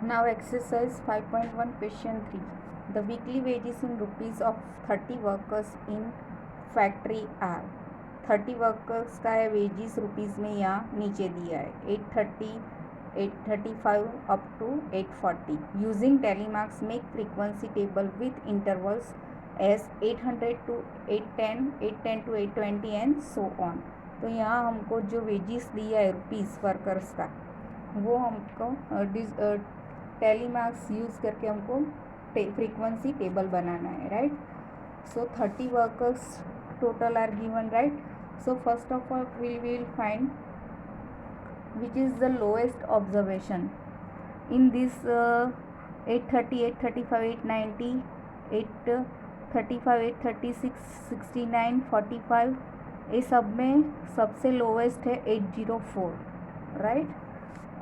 Now exercise 5.1 question 3. The weekly wages in rupees of 30 workers in factory are 30 workers का है wages rupees में यहाँ नीचे दिया है 830 835 up to 840 using tally marks make frequency table with intervals as 800 to 810 810 to 820 and so on. तो यहाँ हमको जो वेजिस दिया है रुपीज़ वर्कर्स का वो हमको टेलीमार्क्स यूज़ करके हमको फ्रीक्वेंसी टेबल बनाना है, right. So 30 workers total are given, right? So first of all we will find which is the lowest observation in this 830 835 890 835 836 69 45 ये सब में सबसे लोवेस्ट है 804, राइट।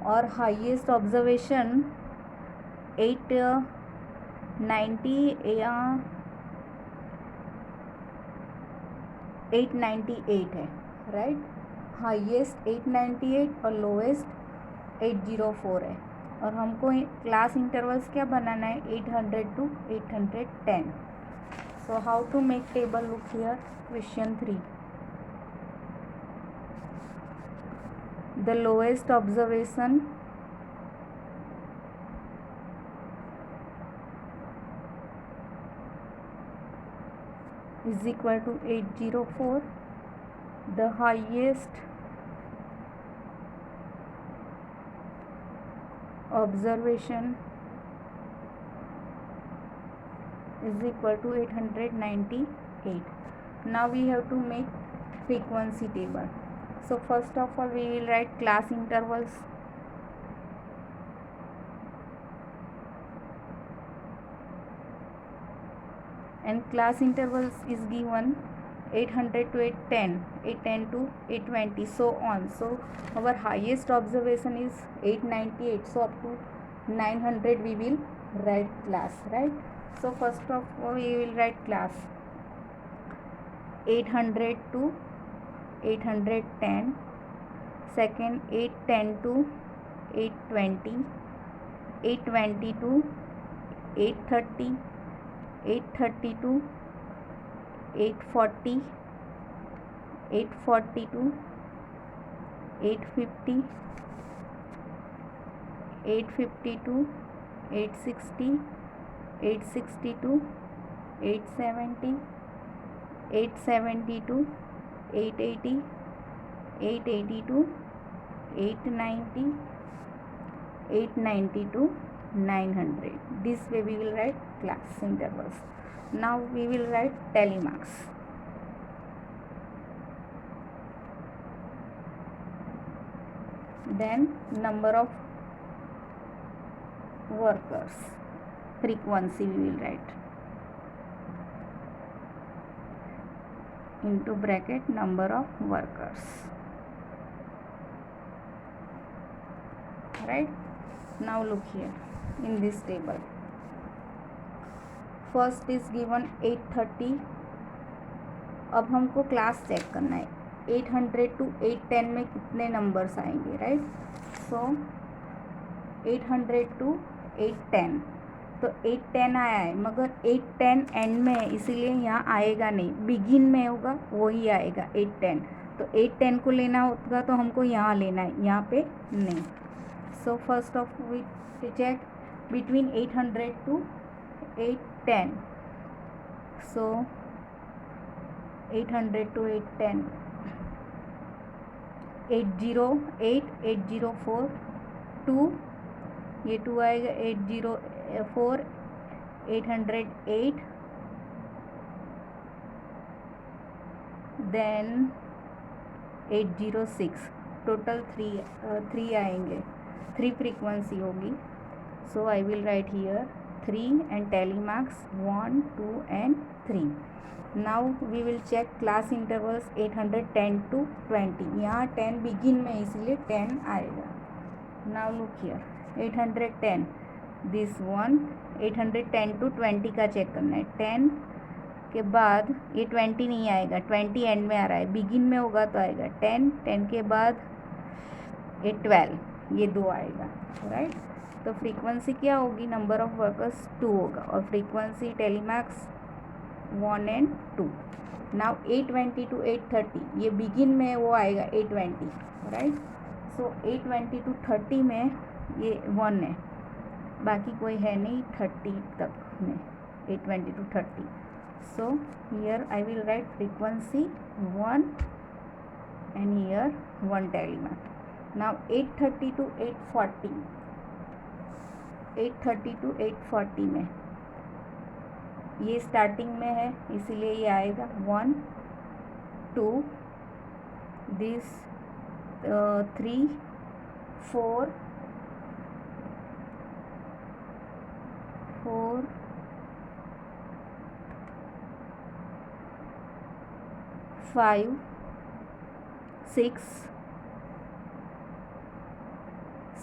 और हाईएस्ट ऑब्जर्वेशन 890 या 898 है, राइट। हाईएस्ट 898 और लोवेस्ट 804 है। और हमको क्लास इंटरवल्स क्या बनाना है 800 to 810। So how to make table, look here question 3। The lowest observation is equal to 804. The highest observation is equal to 898. Now we have to make frequency table. So first of all we will write class intervals. And class intervals is given 800 to 810, 810 to 820, so on. So our highest observation is 898, so up to 900 we will write class, right? So first of all we will write class 800 to 810, second 810 to 820, 820 to 830, 830 to 840, 840 to 850, 850 to 860, 860 to 870, 870 to 880, 880 to 890, 890 to 900. This way we will write class intervals. Now we will write telemarks. Then number of workers, frequency we will write into bracket number of workers, right. Now look here in this table. First is given 830. अब हमको class check करना है 800 to 810 में कितने numbers आएंगे, right. So 800 to 810, तो 810 आया है, मगर 810 एंड में है इसीलिए यहाँ आएगा नहीं, बिगिन में होगा वही आएगा 810। तो 810 को लेना होगा तो हमको यहाँ लेना है, यहाँ पे नहीं। So first of we check between 800 to 810. So 800 to 810, 808, 804, 2 ये 2 आएगा, 804, 808, then 806, टोटल 3 आएंगे, 3 फ्रीक्वेंसी होगी. So I will write here 3 and telemarks 1, 2 and 3. Now we will check class intervals 810 to 20. यहाँ 10 begin में इसलिए 10 आएगा. Now look here 810, this one 810 to 20 का check करना है. 10 के बाद ये 20 नहीं आएगा, 20 एंड में आ रहा है, बिगिन में होगा तो आएगा 10, 10 के बाद ये 12, ये 2 आएगा, राइट. तो फ्रीक्वेंसी क्या होगी, नंबर ऑफ वर्कर्स 2 होगा, और फ्रीक्वेंसी टेलीमैक्स 1 and 2. नाउ 820 to 830 ये बिगिन में वो आएगा 820, राइट. सो 820 to 30 में ये 1 है, बाकी कोई है नहीं 30 तक में, 820 to 30. So here I will write frequency 1 and here 1 telemark. Now 830 to 840, 830 to 840 में ये स्टार्टिंग में है, इसीलिए ये आएगा 1 2 दिस 3 4 5 6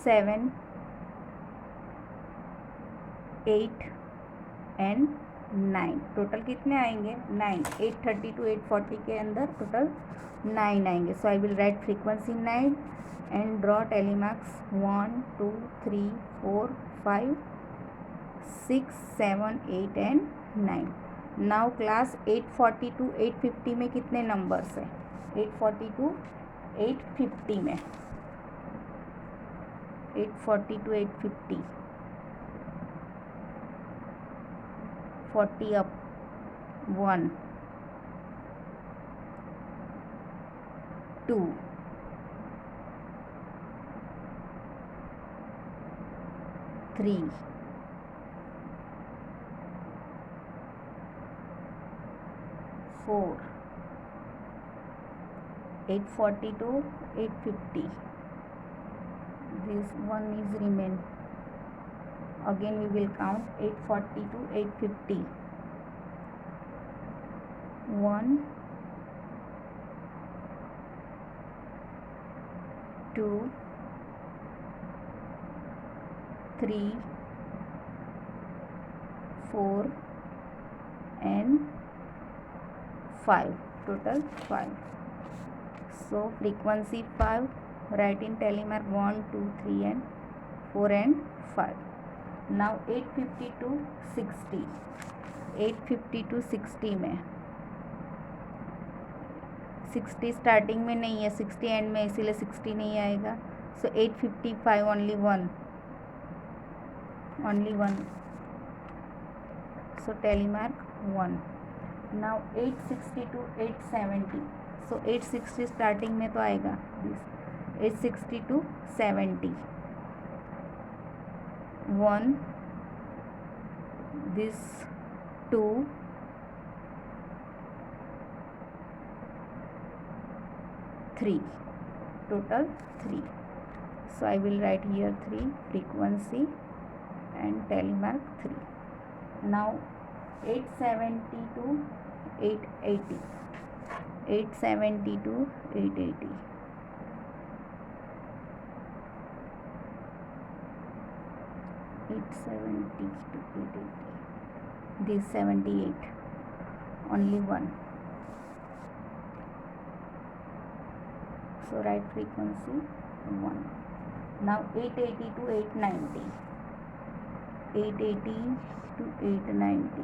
7 8 एंड 9. टोटल कितने आएंगे, 9. 830 to 840 के अंदर टोटल 9 आएंगे. So I will write frequency 9 and draw tally marks 1 2 3 4 5 6 7 8 and 9. Now class 840 to 850 में कितने नंबर्स है, 840 to 850 में, 840 to 850 40 up 1 2 3 4 840 to 850. This one is remain. Again we will count 840 to 850. 1 2 3 4 and 5. Total 5. So frequency 5, write in telemark 1 2 3 and 4 and 5. Now 850 to 60, 850 to 60 में 60 starting में नहीं है, 60 and में, इसीलिए 60 नहीं आएगा. सो 855 only one, so telemark 1. Now 860 to 870, so 860 starting में तो आएगा, 860 to 70 1 this 2 3, total 3. So I will write here 3 frequency and telemark 3. Now 870 to 880, 870 to 880, 870 to 880, this 78, only one. So write frequency 1. Now 880 to 890, 880 to 890,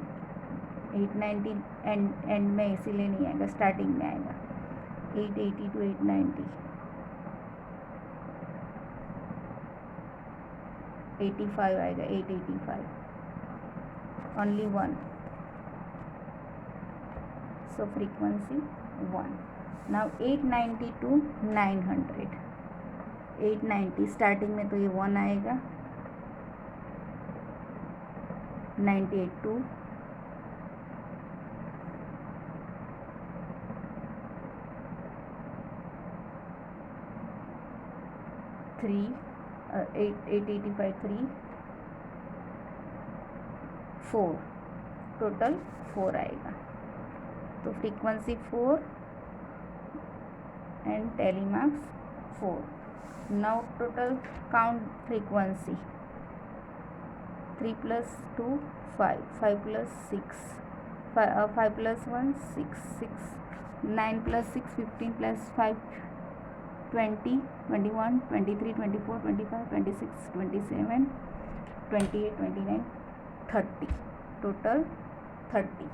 890 and में इसीलिए नहीं आएगा, starting में आएगा. 880 to 890, 85 आएगा, 885, only one. So frequency 1. Now 890 to 900, 890 starting में तो ये 1 आएगा. 98 to 3, 885 3 4, टोटल 4 आएगा. तो frequency 4 and telemarks 4. Now total count frequency 3 plus 2 5, 5 plus 6 5 plus 1 6, 9 plus 6 15 plus 5 20 21 23 24 25 26 27 28, 29, 30, total 30।